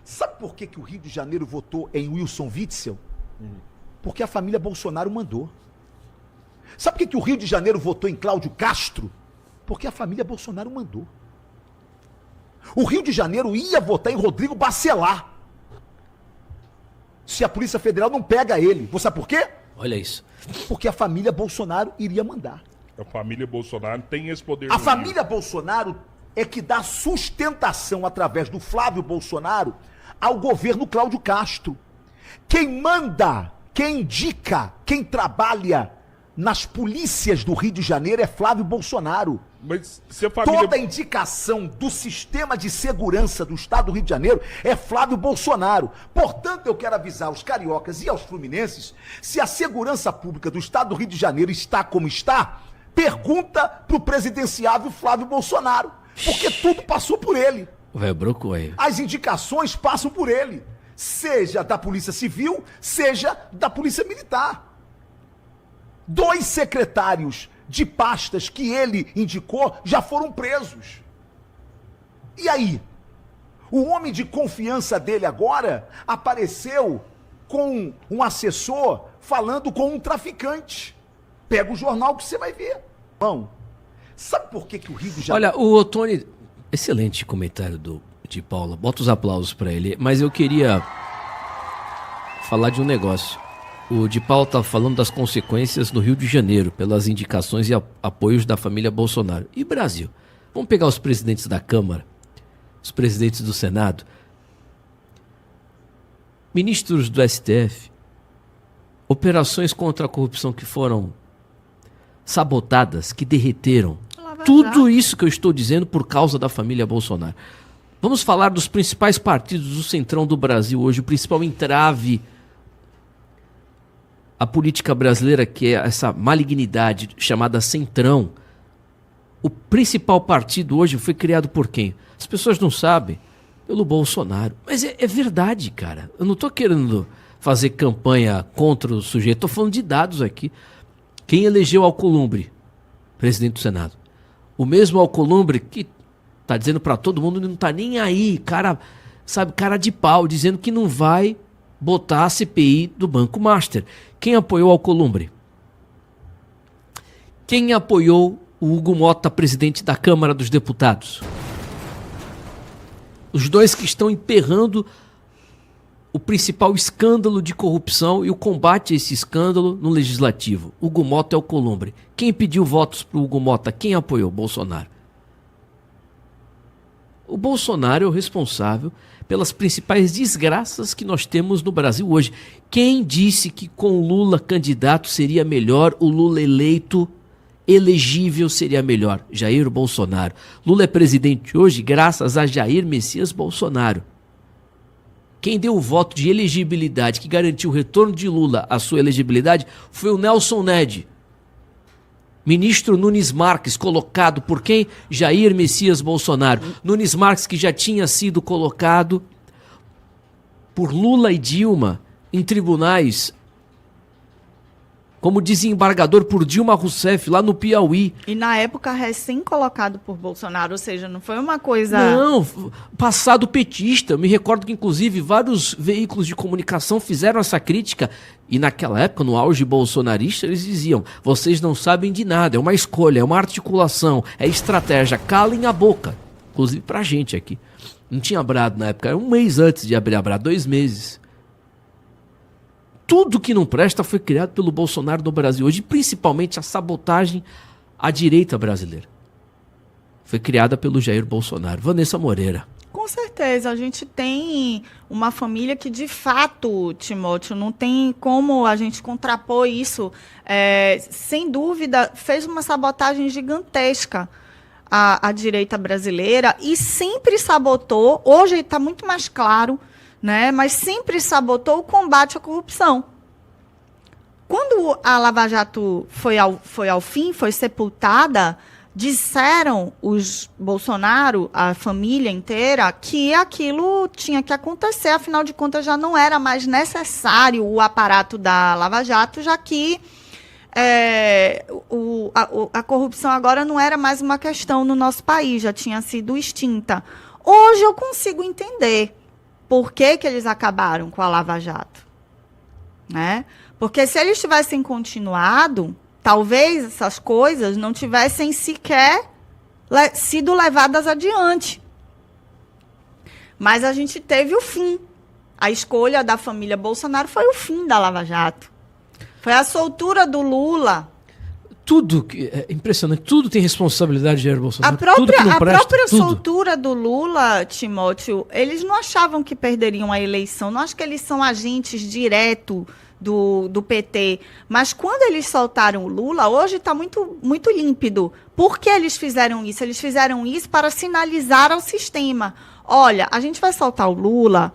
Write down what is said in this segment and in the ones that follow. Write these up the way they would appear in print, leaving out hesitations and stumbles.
Sabe por que o Rio de Janeiro votou em Wilson Witzel? Porque a família Bolsonaro mandou. Sabe por que o Rio de Janeiro votou em Cláudio Castro? Porque a família Bolsonaro mandou. O Rio de Janeiro ia votar em Rodrigo Bacelar se a Polícia Federal não pega ele. Você sabe por quê? Olha isso. Porque a família Bolsonaro iria mandar. A família Bolsonaro tem esse poder. A família Bolsonaro é que dá sustentação através do Flávio Bolsonaro ao governo Cláudio Castro. Quem manda, quem indica, quem trabalha nas polícias do Rio de Janeiro é Flávio Bolsonaro. Mas se a família... Toda a indicação do sistema de segurança do estado do Rio de Janeiro é Flávio Bolsonaro. Portanto, eu quero avisar aos cariocas e aos fluminenses, se a segurança pública do estado do Rio de Janeiro está como está, pergunta pro presidenciável Flávio Bolsonaro, porque tudo passou por ele. Vai, brocou aí. As indicações passam por ele, seja da Polícia Civil, seja da Polícia Militar. 2 secretários de pastas que ele indicou já foram presos. E aí? O homem de confiança dele agora apareceu com um assessor falando com um traficante. Pega o jornal que você vai ver. Bom, sabe por que o Rio de Janeiro... Olha, o Ottoni, excelente comentário de Paula, bota os aplausos para ele, mas eu queria falar de um negócio. O de Paula está falando das consequências no Rio de Janeiro, pelas indicações e apoios da família Bolsonaro. E Brasil? Vamos pegar os presidentes da Câmara, os presidentes do Senado, ministros do STF, operações contra a corrupção que foram sabotadas, que derreteram. Tudo isso que eu estou dizendo por causa da família Bolsonaro. Vamos falar dos principais partidos do centrão do Brasil hoje, o principal entrave a política brasileira, que é essa malignidade chamada centrão. O principal partido hoje foi criado por quem? As pessoas não sabem. Pelo Bolsonaro. Mas é verdade, cara. Eu não estou querendo fazer campanha contra o sujeito. Estou falando de dados aqui. Quem elegeu Alcolumbre? Presidente do Senado. O mesmo Alcolumbre que está dizendo para todo mundo, não está nem aí. Cara, sabe, cara de pau, dizendo que não vai botar a CPI do Banco Master. Quem apoiou Alcolumbre? Quem apoiou o Hugo Mota, presidente da Câmara dos Deputados? Os dois que estão emperrando o principal escândalo de corrupção e o combate a esse escândalo no Legislativo. Hugo Mota e Alcolumbre. Quem pediu votos para o Hugo Mota? Quem apoiou? Bolsonaro. O Bolsonaro é o responsável pelas principais desgraças que nós temos no Brasil hoje. Quem disse que com Lula candidato seria melhor, o Lula eleito, elegível seria melhor? Jair Bolsonaro. Lula é presidente hoje graças a Jair Messias Bolsonaro. Quem deu o voto de elegibilidade que garantiu o retorno de Lula à sua elegibilidade foi o Nelson Ned. Ministro Nunes Marques, colocado por quem? Jair Messias Bolsonaro. Nunes Marques, que já tinha sido colocado por Lula e Dilma em tribunais como desembargador por Dilma Rousseff, lá no Piauí. E na época recém-colocado por Bolsonaro, ou seja, não foi uma coisa... Não, passado petista. Eu me recordo que, inclusive, vários veículos de comunicação fizeram essa crítica. E naquela época, no auge bolsonarista, eles diziam: vocês não sabem de nada, é uma escolha, é uma articulação, é estratégia, calem a boca. Inclusive pra gente aqui. Não tinha brado na época, era um mês antes de abrir a brado, 2 meses. Tudo que não presta foi criado pelo Bolsonaro no Brasil hoje, principalmente a sabotagem à direita brasileira. Foi criada pelo Jair Bolsonaro. Vanessa Moreira. Com certeza, a gente tem uma família que, de fato, Timóteo, não tem como a gente contrapor isso. Sem dúvida, fez uma sabotagem gigantesca à direita brasileira e sempre sabotou, hoje está muito mais claro, né, mas sempre sabotou o combate à corrupção. Quando a Lava Jato foi ao fim, foi sepultada, disseram os Bolsonaro, a família inteira, que aquilo tinha que acontecer, afinal de contas já não era mais necessário o aparato da Lava Jato, já que a corrupção agora não era mais uma questão no nosso país, já tinha sido extinta. Hoje eu consigo entender por que eles acabaram com a Lava Jato, né? Porque se eles tivessem continuado, talvez essas coisas não tivessem sequer sido levadas adiante. Mas a gente teve o fim. A escolha da família Bolsonaro foi o fim da Lava Jato. Foi a soltura do Lula. Tudo, é impressionante, tudo tem responsabilidade de Jair Bolsonaro. A própria, tudo que não presta, própria tudo. soltura do Lula, Timóteo, eles não achavam que perderiam a eleição. Não acho que eles são agentes direto do PT. Mas quando eles soltaram o Lula, hoje está muito, muito límpido. Por que eles fizeram isso? Eles fizeram isso para sinalizar ao sistema. Olha, a gente vai soltar o Lula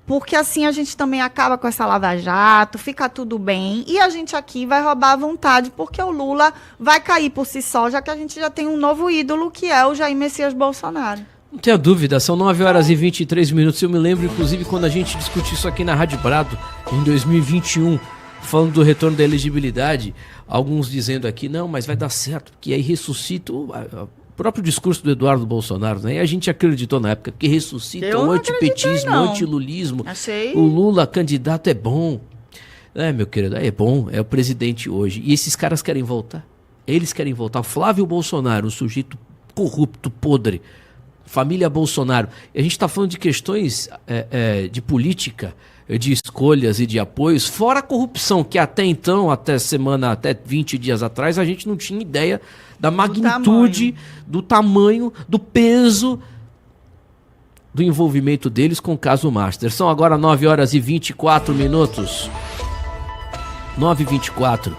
porque assim a gente também acaba com essa Lava Jato, fica tudo bem, e a gente aqui vai roubar à vontade, porque o Lula vai cair por si só, já que a gente já tem um novo ídolo, que é o Jair Messias Bolsonaro. Não tenha dúvida, são 9 horas e 23 minutos. Eu me lembro, inclusive, quando a gente discutiu isso aqui na Rádio Prado, em 2021, falando do retorno da elegibilidade, alguns dizendo aqui, não, mas vai dar certo, porque aí ressuscita o próprio discurso do Eduardo Bolsonaro, né? E a gente acreditou na época que ressuscita o antipetismo, o antilulismo. O Lula candidato é bom. É, meu querido, é bom, é o presidente hoje. E esses caras querem voltar. Eles querem voltar. Flávio Bolsonaro, um sujeito corrupto, podre. Família Bolsonaro. E a gente está falando de questões de política, de escolhas e de apoios, fora a corrupção, que até então, até 20 dias atrás, a gente não tinha ideia da magnitude, do tamanho, do peso do envolvimento deles com o caso Master. São agora 9 horas e 24 minutos. 9h24.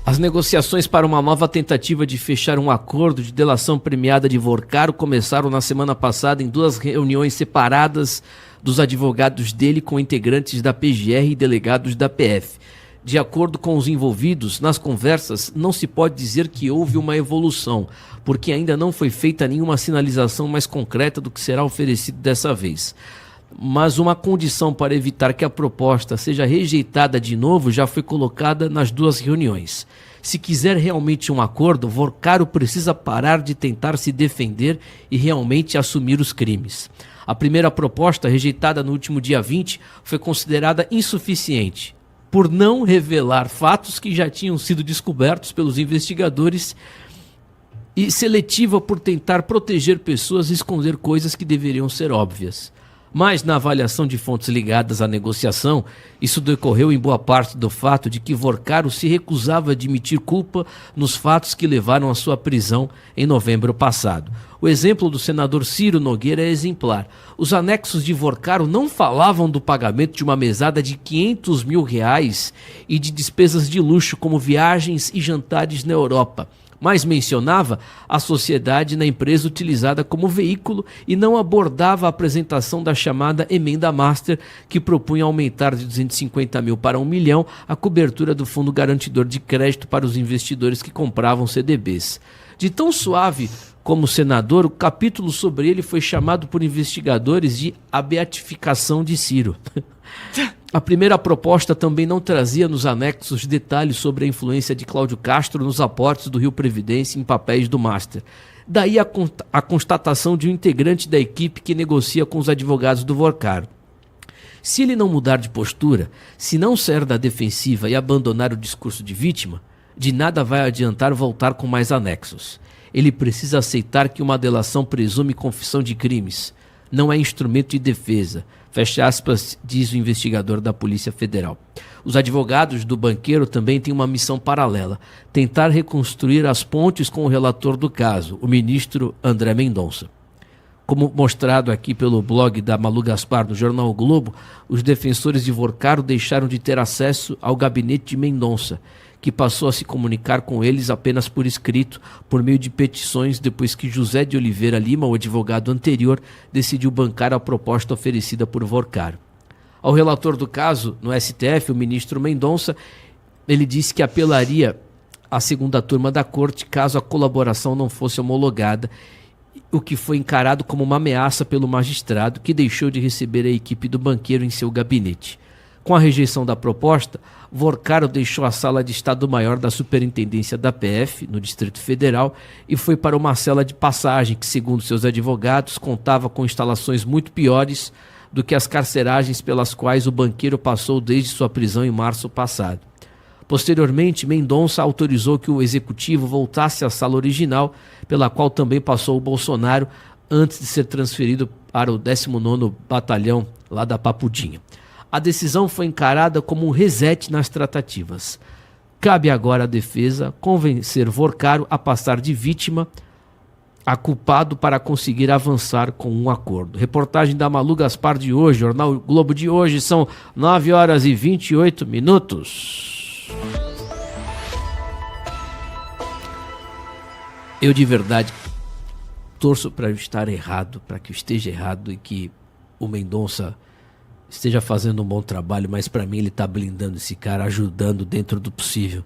As negociações para uma nova tentativa de fechar um acordo de delação premiada de Vorcaro começaram na semana passada em 2 reuniões separadas dos advogados dele com integrantes da PGR e delegados da PF. De acordo com os envolvidos, nas conversas não se pode dizer que houve uma evolução, porque ainda não foi feita nenhuma sinalização mais concreta do que será oferecido dessa vez. Mas uma condição para evitar que a proposta seja rejeitada de novo já foi colocada nas 2 reuniões. Se quiser realmente um acordo, Vorcaro precisa parar de tentar se defender e realmente assumir os crimes. A primeira proposta, rejeitada no último dia 20, foi considerada insuficiente, por não revelar fatos que já tinham sido descobertos pelos investigadores e seletiva por tentar proteger pessoas e esconder coisas que deveriam ser óbvias. Mas, na avaliação de fontes ligadas à negociação, isso decorreu em boa parte do fato de que Vorcaro se recusava a admitir culpa nos fatos que levaram à sua prisão em novembro passado. O exemplo do senador Ciro Nogueira é exemplar. Os anexos de Vorcaro não falavam do pagamento de uma mesada de R$500 mil e de despesas de luxo como viagens e jantares na Europa, mas mencionava a sociedade na empresa utilizada como veículo e não abordava a apresentação da chamada Emenda Master, que propunha aumentar de 250 mil para 1 milhão a cobertura do Fundo Garantidor de Crédito para os investidores que compravam CDBs. De tão suave como senador, o capítulo sobre ele foi chamado por investigadores de a beatificação de Ciro. A primeira proposta também não trazia nos anexos detalhes sobre a influência de Cláudio Castro nos aportes do Rio Previdência em papéis do Master. Daí a constatação de um integrante da equipe que negocia com os advogados do Vorcaro. Se ele não mudar de postura, se não sair da defensiva e abandonar o discurso de vítima, de nada vai adiantar voltar com mais anexos. Ele precisa aceitar que uma delação presume confissão de crimes. Não é instrumento de defesa. Fecha aspas, diz o investigador da Polícia Federal. Os advogados do banqueiro também têm uma missão paralela: tentar reconstruir as pontes com o relator do caso, o ministro André Mendonça. Como mostrado aqui pelo blog da Malu Gaspar do jornal o Globo, os defensores de Vorcaro deixaram de ter acesso ao gabinete de Mendonça, que passou a se comunicar com eles apenas por escrito, por meio de petições, depois que José de Oliveira Lima, o advogado anterior, decidiu bancar a proposta oferecida por Vorcaro. Ao relator do caso, no STF, o ministro Mendonça, ele disse que apelaria à segunda turma da corte caso a colaboração não fosse homologada, o que foi encarado como uma ameaça pelo magistrado, que deixou de receber a equipe do banqueiro em seu gabinete. Com a rejeição da proposta, Vorcaro deixou a sala de Estado-Maior da Superintendência da PF, no Distrito Federal, e foi para uma cela de passagem que, segundo seus advogados, contava com instalações muito piores do que as carceragens pelas quais o banqueiro passou desde sua prisão em março passado. Posteriormente, Mendonça autorizou que o executivo voltasse à sala original, pela qual também passou o Bolsonaro, antes de ser transferido para o 19º Batalhão, lá da Papudinha. A decisão foi encarada como um reset nas tratativas. Cabe agora à defesa convencer Vorcaro a passar de vítima a culpado para conseguir avançar com um acordo. Reportagem da Malu Gaspar de hoje, Jornal Globo de hoje, são 9h28. Eu de verdade torço para eu estar errado, para que eu esteja errado e que o Mendonça esteja fazendo um bom trabalho, mas para mim ele está blindando esse cara, ajudando dentro do possível.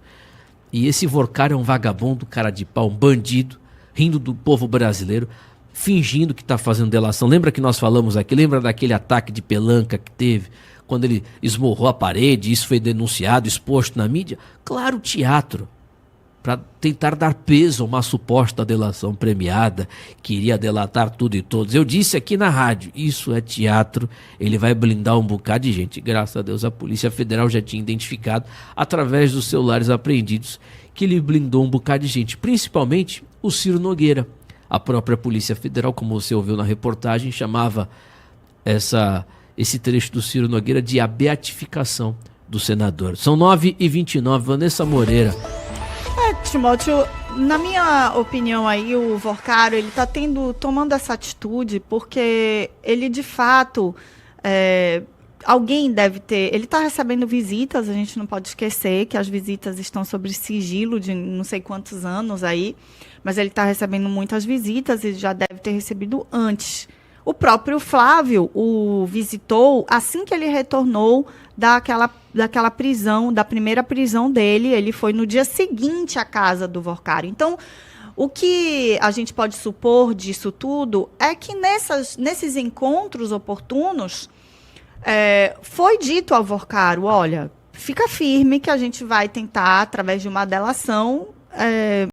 E esse Vorcaro é um vagabundo, cara de pau, um bandido, rindo do povo brasileiro, fingindo que está fazendo delação. Lembra que nós falamos aqui, lembra daquele ataque de pelanca que teve, quando ele esmurrou a parede, isso foi denunciado, exposto na mídia? Claro, teatro, para tentar dar peso a uma suposta delação premiada, que iria delatar tudo e todos. Eu disse aqui na rádio, isso é teatro, ele vai blindar um bocado de gente. Graças a Deus a Polícia Federal já tinha identificado, através dos celulares apreendidos, que ele blindou um bocado de gente, principalmente o Ciro Nogueira. A própria Polícia Federal, como você ouviu na reportagem, chamava esse trecho do Ciro Nogueira de a beatificação do senador. São 9h29, Vanessa Moreira. Timóteo, na minha opinião aí, o Vorcaro, ele está tomando essa atitude porque ele, de fato, alguém deve ter... Ele está recebendo visitas, a gente não pode esquecer que as visitas estão sob sigilo de não sei quantos anos aí, mas ele está recebendo muitas visitas e já deve ter recebido antes. O próprio Flávio o visitou assim que ele retornou daquela prisão, da primeira prisão dele. Ele foi no dia seguinte à casa do Vorcaro. Então, o que a gente pode supor disso tudo é que nesses encontros oportunos foi dito ao Vorcaro, olha, fica firme que a gente vai tentar, através de uma delação,